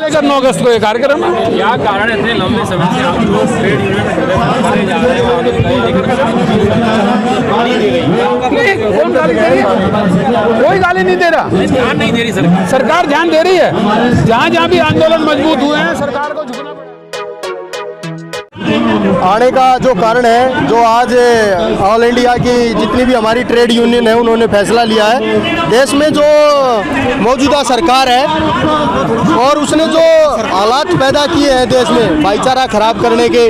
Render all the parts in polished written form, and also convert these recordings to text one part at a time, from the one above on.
लेकर 9 अगस्त को ये कार्यक्रम है। क्या कारण है इतने लंबे समय से आप लोग ट्रेड यूनियन में जा रहे हैं, नहीं, कौन गाली दे रही है? कोई गाली नहीं दे रहा। ध्यान नहीं दे रही सरकार। सरकार ध्यान दे रही है। जहाँ जहाँ भी आंदोलन मजबूत हुए हैं सरकार को झुकना पड़ा। आने का जो कारण है, जो आज ऑल इंडिया की जितनी भी हमारी ट्रेड यूनियन है उन्होंने फैसला लिया है, देश में जो मौजूदा सरकार है और उसने जो हालात पैदा किए हैं देश में भाईचारा खराब करने के,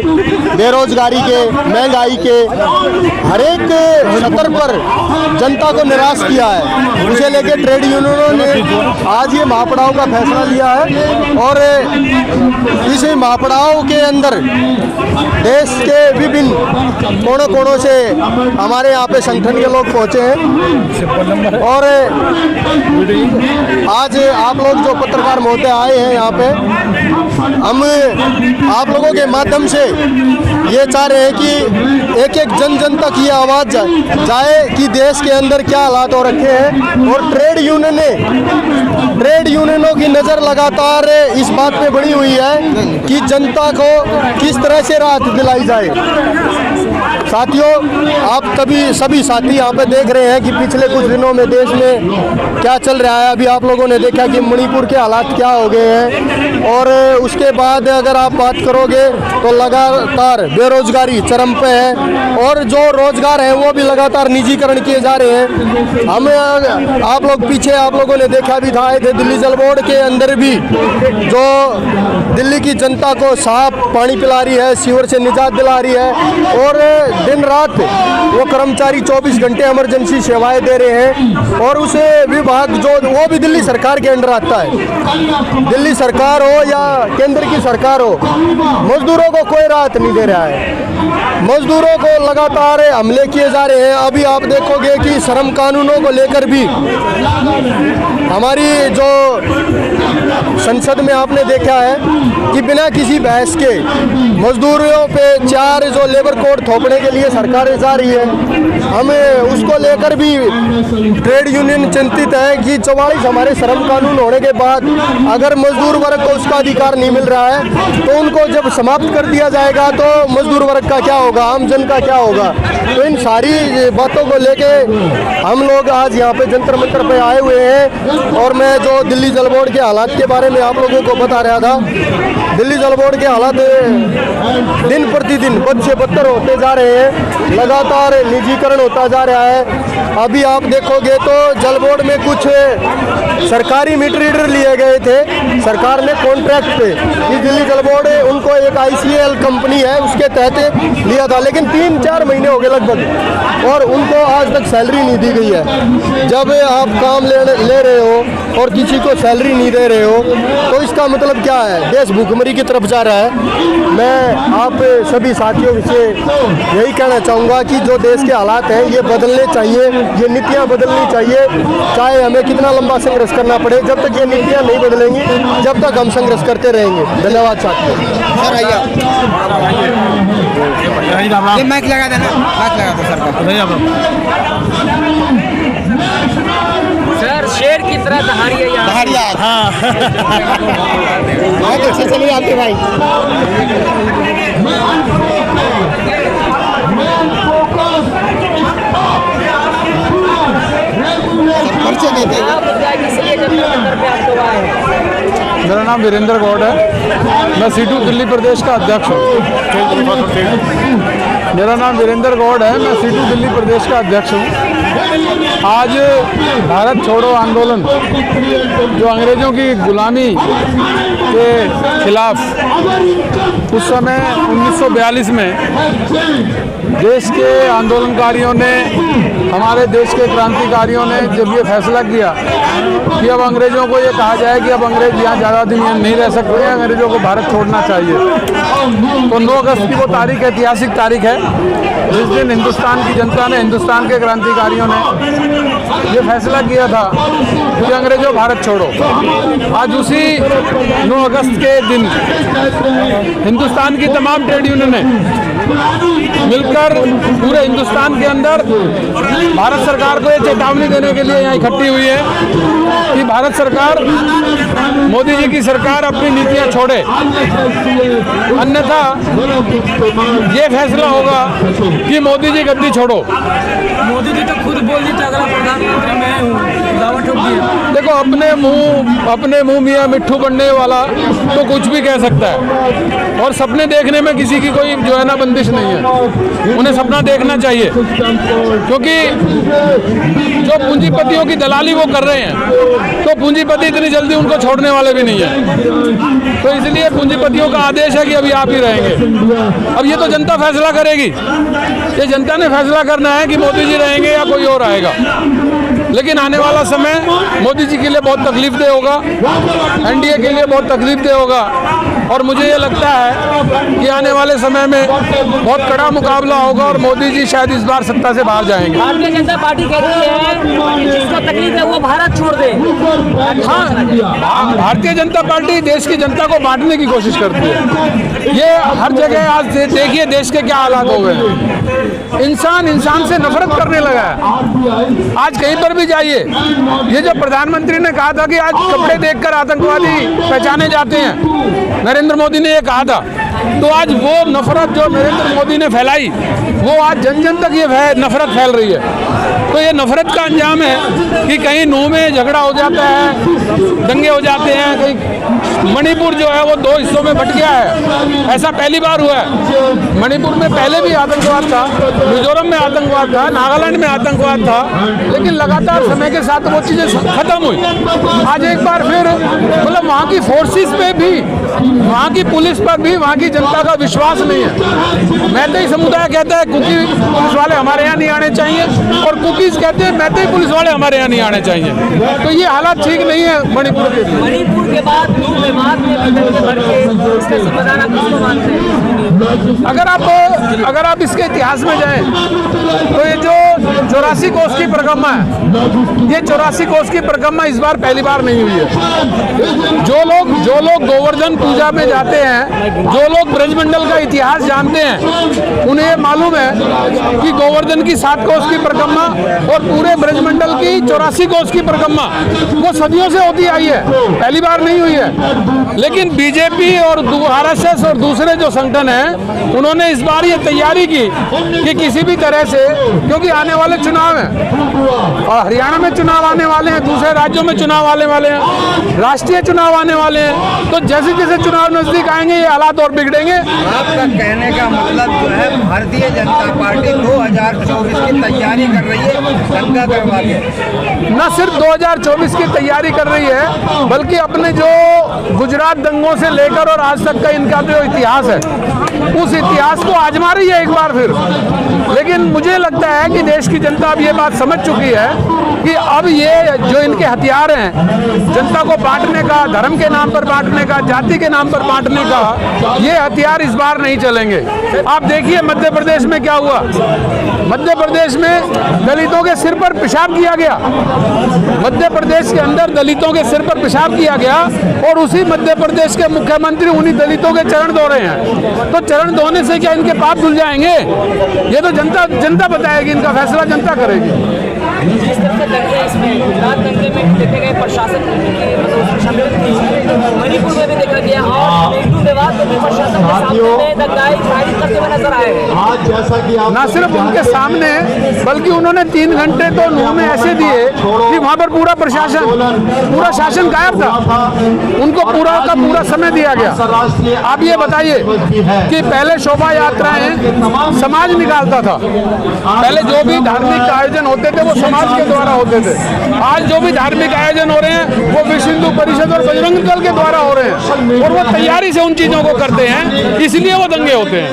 बेरोजगारी के, महंगाई के, हर एक स्तर पर जनता को निराश किया है, उसे लेकर ट्रेड यूनियनों ने आज ये महापड़ाव का फैसला लिया है। और इस महापड़ाव के अंदर देश के विभिन्न कोनों कोनों से हमारे यहाँ पे संगठन के लोग पहुँचे हैं और आज आप लोग जो पत्रकार महोदय आए हैं यहाँ पे, हम आप लोगों के माध्यम से ये चाह रहे हैं कि एक एक जन जन तक ये आवाज़ जाए कि देश के अंदर क्या हालात हो रखे हैं। और ट्रेड यूनियनों की नज़र लगातार इस बात पे बड़ी हुई है कि जनता को किस तरह से राहत दिलाई जाए। साथियों, आप सभी साथी यहाँ पे देख रहे हैं कि पिछले कुछ दिनों में देश में क्या चल रहा है। अभी आप लोगों ने देखा कि मणिपुर के हालात क्या हो गए हैं और उसके बाद अगर आप बात करोगे तो लगातार बेरोजगारी चरम पे है और जो रोजगार है वो भी लगातार निजीकरण किए जा रहे हैं। हम आप लोग पीछे आप लोगों ने देखा भी था, आए थे दिल्ली जल बोर्ड के अंदर भी जो दिल्ली की जनता को साफ पानी पिला रही है, सीवर से निजात दिला रही है और दिन रात वो कर्मचारी 24 घंटे इमरजेंसी सेवाएं दे रहे हैं। और उस विभाग जो वो भी दिल्ली सरकार के अंडर आता है, दिल्ली सरकार हो या केंद्र की सरकार हो, मजदूरों को कोई राहत नहीं दे रहा है। मजदूरों को लगातार हमले किए जा रहे हैं। अभी आप देखोगे कि श्रम कानूनों को लेकर भी हमारी जो संसद में आपने देखा है कि बिना किसी बहस के मजदूरों पे 4 जो लेबर कोड थोपने के लिए सरकारें जा रही है। हमें उसको लेकर भी ट्रेड यूनियन चिंतित है कि 44 हमारे श्रम कानून होने के बाद अगर मजदूर वर्ग को उसका अधिकार नहीं मिल रहा है तो उनको जब समाप्त कर दिया जाएगा तो मजदूर वर्ग का क्या होगा, आम जन का क्या होगा। तो इन सारी बातों को लेके हम लोग आज यहाँ पे जंतर मंतर पे आए हुए हैं। और मैं जो दिल्ली जल बोर्ड के हालात के बारे में आप लोगों को बता रहा था, दिल्ली जल बोर्ड के हालात दिन प्रतिदिन बद से बदतर होते जा रहे हैं, लगातार निजीकरण होता जा रहा है। अभी आप देखोगे तो जल बोर्ड में कुछ सरकारी मीटर रीडर लिए गए थे सरकार ने कॉन्ट्रैक्ट पे कि दिल्ली जल बोर्ड उनको एक ICL कंपनी है उसके तहत लिया था, लेकिन 3-4 महीने हो गए लगभग और उनको आज तक सैलरी नहीं दी गई है। जब आप काम ले रहे हो और किसी को सैलरी नहीं दे रहे हो तो इसका मतलब क्या है, देश भूखमरी की तरफ जा रहा है। मैं आप सभी साथियों से यही कहना चाहूँगा कि जो देश के हालात हैं ये बदलने चाहिए, ये नीतियाँ बदलनी चाहिए, चाहे हमें कितना लंबा संघर्ष करना पड़े। जब तक ये नीतियाँ नहीं बदलेंगी जब तक हम संघर्ष करते रहेंगे। धन्यवाद साथियों। सर आइए, माइक लगा देना, माइक लगा दो सर, शेर की तरह दहाड़िया। हाँ बहुत अच्छे चलिए आपके भाई। मेरा नाम वीरेंद्र गौड़ है, मैं C2 दिल्ली प्रदेश का अध्यक्ष हूँ। मेरा नाम वीरेंद्र गौड़ है, मैं C2 दिल्ली प्रदेश का अध्यक्ष हूँ। आज भारत छोड़ो आंदोलन जो अंग्रेज़ों की गुलामी के खिलाफ उस समय 1942 में देश के आंदोलनकारियों ने, हमारे देश के क्रांतिकारियों ने जब ये फैसला किया कि अब अंग्रेज़ों को ये कहा जाए कि अब अंग्रेज़ यहाँ ज़्यादा दिन नहीं रह सकते हैं, अंग्रेज़ों को भारत छोड़ना चाहिए, तो 9 अगस्त की वो तारीख ऐतिहासिक तारीख है जिस दिन हिंदुस्तान की जनता ने, हिंदुस्तान के क्रांतिकारियों ने ये फैसला किया था कि अंग्रेज़ों भारत छोड़ो। आज उसी 9 अगस्त के दिन हिंदुस्तान की तमाम ट्रेड यूनियनें मिलकर पूरे हिंदुस्तान के अंदर भारत सरकार को ये चेतावनी देने के लिए यहाँ इकट्ठी हुई है कि भारत सरकार, मोदी जी की सरकार अपनी नीतियाँ छोड़े, अन्यथा ये फैसला होगा कि मोदी जी गद्दी छोड़ो। मोदी जी तो खुद बोल दी अगला प्रधानमंत्री मैं हूँ, दावा ठोक दिया। देखो, अपने मुंह मियाँ मिट्ठू बनने वाला तो कुछ भी कह सकता है, और सपने देखने में किसी की कोई जो है ना बंदिश नहीं है। उन्हें सपना देखना चाहिए, क्योंकि जो पूंजीपतियों की दलाली वो कर रहे हैं, तो पूंजीपति इतनी जल्दी उनको छोड़ने वाले भी नहीं है। तो इसलिए पूंजीपतियों का आदेश है कि अभी आप ही रहेंगे। अब ये तो जनता फैसला करेगी, ये जनता ने फैसला करना है कि मोदी जी रहेंगे या कोई और आएगा। लेकिन आने वाला समय मोदी जी के लिए बहुत तकलीफदेह होगा, एनडीए के लिए बहुत तकलीफदेह होगा, और मुझे ये लगता है कि आने वाले समय में बहुत कड़ा मुकाबला होगा और मोदी जी शायद इस बार सत्ता से बाहर जाएंगे। भारतीय जनता पार्टी कहती है जिसको तकलीफ है वो भारत छोड़ दे। हाँ, भारतीय जनता पार्टी देश की जनता को बांटने की कोशिश करती है। ये हर जगह आज देखिए देश के क्या हालात हो गए हैं। इंसान से नफरत करने लगा है। आज कहीं पर भी जाइए, ये जो प्रधानमंत्री ने कहा था कि आज कपड़े देखकर आतंकवादी पहचाने जाते हैं, नरेंद्र मोदी ने ये कहा था, तो आज वो नफरत जो नरेंद्र मोदी ने फैलाई, वो आज जन जन तक ये नफरत फैल रही है। तो ये नफरत का अंजाम है कि कहीं नूह में झगड़ा हो जाता है, दंगे हो जाते हैं, कहीं मणिपुर जो है वो 2 हिस्सों में बट गया है। ऐसा पहली बार हुआ है। मणिपुर में पहले भी आतंकवाद था, मिजोरम में आतंकवाद था, नागालैंड में आतंकवाद था, लेकिन लगातार समय के साथ वो चीज़ें खत्म हुई। आज एक बार फिर मतलब वहाँ की फोर्सेस पे भी, वहाँ की पुलिस पर भी वहाँ की जनता का विश्वास नहीं है। मैतेई समुदाय कहता है कुकी पुलिस वाले हमारे यहाँ नहीं आने चाहिए, और कुकीज कहते हैं मैतेई पुलिस वाले हमारे यहाँ नहीं आने चाहिए। तो ये हालात ठीक नहीं है मणिपुर के लिए। मणिपुर के बाद अगर आप इसके इतिहास में जाएं, तो ये जो 84 कोस की परिक्रमा है, ये 84 कोस की परिक्रमा इस बार पहली बार नहीं हुई है। जो लोग गोवर्धन पूजा में जाते हैं, जो लोग ब्रजमंडल का इतिहास जानते हैं, उन्हें ये मालूम है कि गोवर्धन की 7 कोस की परिक्रमा और पूरे ब्रजमंडल की 84 कोस की परिक्रमा वो सदियों से होती आई है, पहली बार नहीं हुई है। लेकिन बीजेपी और आरएसएस और दूसरे जो संगठन हैं, उन्होंने इस बार ये तैयारी की कि किसी भी तरह से, क्योंकि आने वाले चुनाव हैं और हरियाणा में चुनाव आने वाले हैं, दूसरे राज्यों में चुनाव आने वाले हैं, राष्ट्रीय चुनाव आने वाले हैं, तो जैसे जैसे चुनाव नजदीक आएंगे ये हालात और बिगड़ेंगे। आपका कहने का मतलब जो है भारतीय जनता पार्टी 2024 की तैयारी कर रही है दंगा करवा के। न सिर्फ 2024 की तैयारी कर रही है, बल्कि अपने जो गुजरात दंगों से लेकर और आज तक का इनका जो इतिहास है, उस इतिहास को आजमा रही है एक बार फिर। लेकिन मुझे लगता है कि देश की जनता अब ये बात समझ चुकी है कि अब ये जो इनके हथियार हैं, जनता को बांटने का, धर्म के नाम पर बांटने का, जाति के नाम पर बांटने का, ये हथियार इस बार नहीं चलेंगे। आप देखिए मध्य प्रदेश में क्या हुआ। मध्य प्रदेश में दलितों के सिर पर पेशाब किया गया। मध्य प्रदेश के अंदर दलितों के सिर पर पेशाब किया गया, और उसी मध्य प्रदेश के मुख्यमंत्री उन्हीं दलितों के चरण धो रहे हैं। तो चरण धोने से क्या इनके पाप धुल जाएंगे? ये तो जनता बताएगी, इनका फैसला जनता करेगी। जिस तरह से दंगे इसमें गुजरात दंगे में देखे गए प्रशासन मणिपुर में भी देखा गया, और हिंदू विवाद में भी प्रशासन के सामने दंगाई फायरिंग करते हुए नजर आए हैं। न सिर्फ उनके सामने, बल्कि उन्होंने 3 घंटे तो नूह में ऐसे दिए कि वहाँ पर पूरा शासन गायब था, उनको पूरा का पूरा समय दिया गया। आप ये बताइए कि पहले शोभा यात्राएं समाज निकालता था, पहले जो भी धार्मिक आयोजन होते थे वो समाज के द्वारा होते थे। आज जो भी धार्मिक आयोजन हो रहे हैं वो विश्व हिंदू परिषद और बजरंग दल के द्वारा हो रहे हैं, और वो तैयारी से उन चीजों को करते हैं, इसलिए वो दंगे होते हैं।